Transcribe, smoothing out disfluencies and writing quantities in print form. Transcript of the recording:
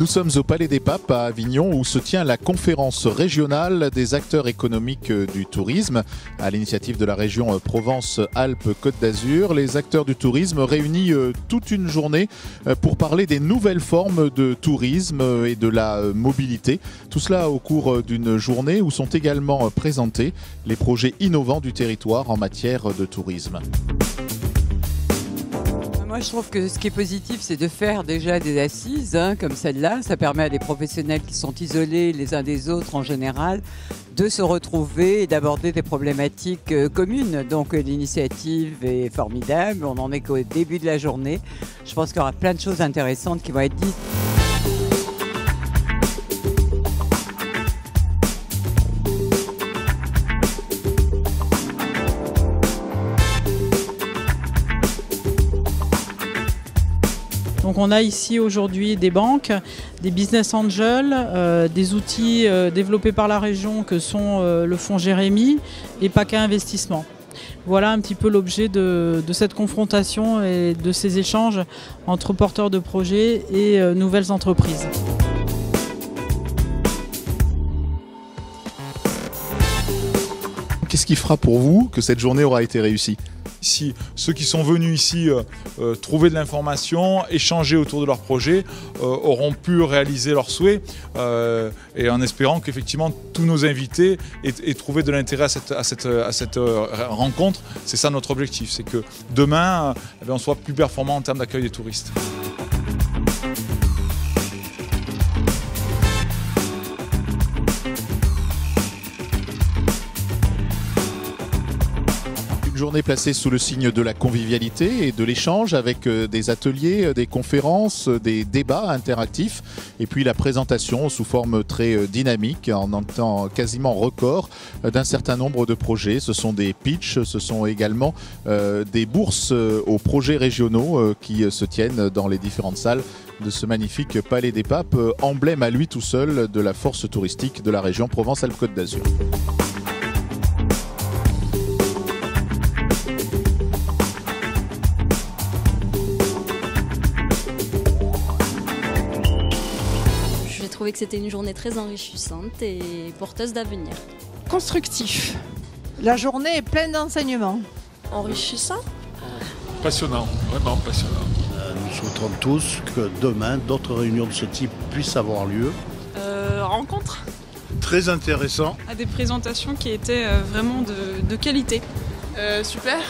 sommes au Palais des Papes à Avignon où se tient la conférence régionale des acteurs économiques du tourisme. À l'initiative de la région Provence-Alpes-Côte d'Azur, les acteurs du tourisme réunis toute une journée pour parler des nouvelles formes de tourisme et de la mobilité. Tout cela au cours d'une journée où sont également présentés les projets innovants du territoire en matière de tourisme. Moi, je trouve que ce qui est positif, c'est de faire déjà des assises comme celle-là. Ça permet à des professionnels qui sont isolés les uns des autres en général de se retrouver et d'aborder des problématiques communes. Donc l'initiative est formidable. On n'en est qu'au début de la journée. Je pense qu'il y aura plein de choses intéressantes qui vont être dites. Donc on a ici aujourd'hui des banques, des business angels, des outils développés par la région que sont le fonds Jérémy et PACA Investissement. Voilà un petit peu l'objet de cette confrontation et de ces échanges entre porteurs de projets et nouvelles entreprises. Qu'est-ce qui fera pour vous que cette journée aura été réussie ? Si ceux qui sont venus ici trouver de l'information, échanger autour de leur projet, auront pu réaliser leurs souhaits et en espérant qu'effectivement tous nos invités aient trouvé de l'intérêt à cette rencontre. C'est ça notre objectif, c'est que demain on soit plus performant en termes d'accueil des touristes. Journée placée sous le signe de la convivialité et de l'échange avec des ateliers, des conférences, des débats interactifs et puis la présentation sous forme très dynamique en un temps quasiment record d'un certain nombre de projets. Ce sont des pitchs, ce sont également des bourses aux projets régionaux qui se tiennent dans les différentes salles de ce magnifique Palais des Papes, emblème à lui tout seul de la force touristique de la région Provence-Alpes-Côte d'Azur. J'ai trouvé que c'était une journée très enrichissante et porteuse d'avenir. Constructif. La journée est pleine d'enseignements. Enrichissant. Passionnant, vraiment passionnant. Nous souhaitons tous que demain, d'autres réunions de ce type puissent avoir lieu. Rencontre. Très intéressant. À des présentations qui étaient vraiment de qualité. Super.